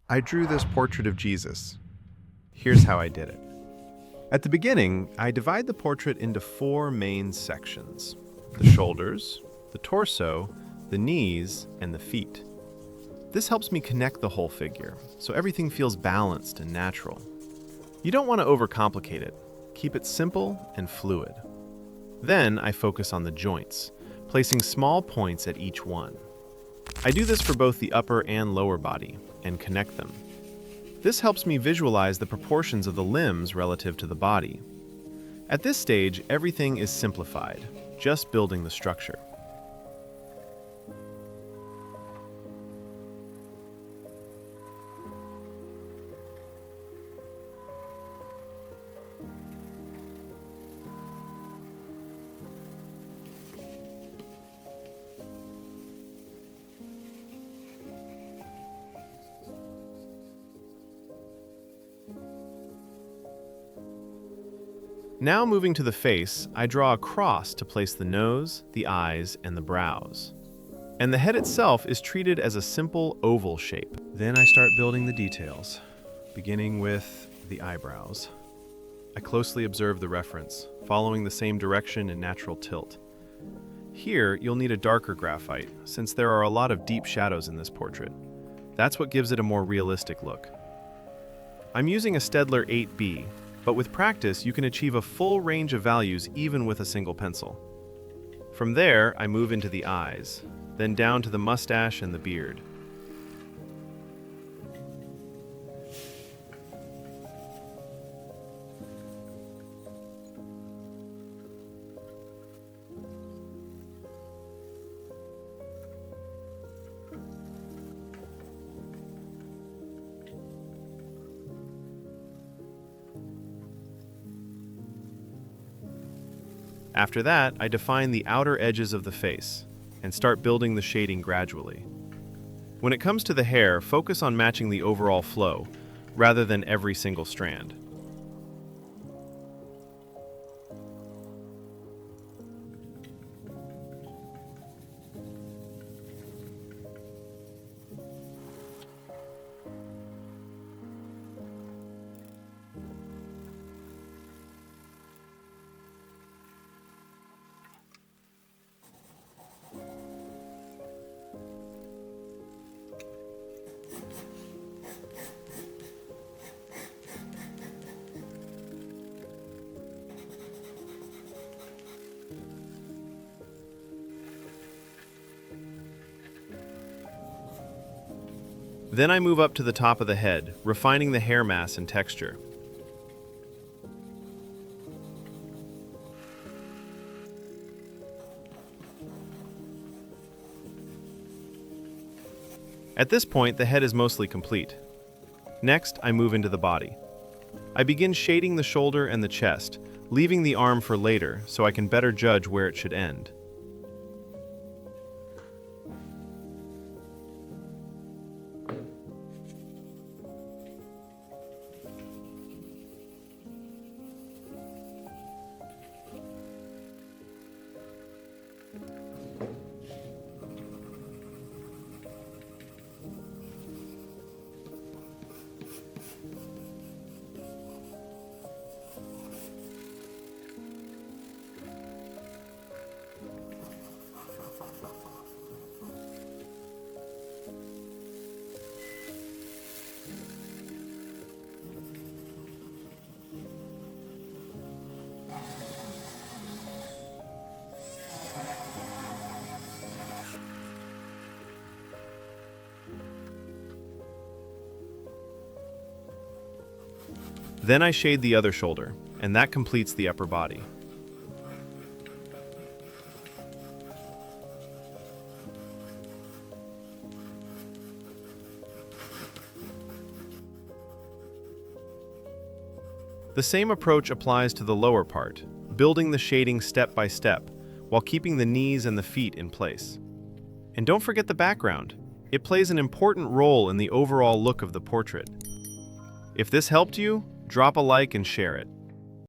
I drew this portrait of Jesus. Here's how I did it. At the beginning, I divide the portrait into four main sections: the shoulders, the torso, the knees, and the feet. This helps me connect the whole figure, so everything feels balanced and natural. You don't want to overcomplicate it. Keep it simple and fluid. Then I focus on the joints, placing small points at each one. I do this for both the upper and lower body, and connect them. This helps me visualize the proportions of the limbs relative to the body. At this stage, everything is simplified, just building the structure. Now moving to the face, I draw a cross to place the nose, the eyes, and the brows. And the head itself is treated as a simple oval shape. Then I start building the details, beginning with the eyebrows. I closely observe the reference, following the same direction and natural tilt. Here, you'll need a darker graphite, since there are a lot of deep shadows in this portrait. That's what gives it a more realistic look. I'm using a Staedtler 8B, but with practice, you can achieve a full range of values even with a single pencil. From there, I move into the eyes, then down to the mustache and the beard. After that, I define the outer edges of the face and start building the shading gradually. When it comes to the hair, focus on matching the overall flow rather than every single strand. Then I move up to the top of the head, refining the hair mass and texture. At this point, the head is mostly complete. Next, I move into the body. I begin shading the shoulder and the chest, leaving the arm for later so I can better judge where it should end. Then I shade the other shoulder, and that completes the upper body. The same approach applies to the lower part, building the shading step by step, while keeping the knees and the feet in place. And don't forget the background. It plays an important role in the overall look of the portrait. If this helped you, drop a like and share it.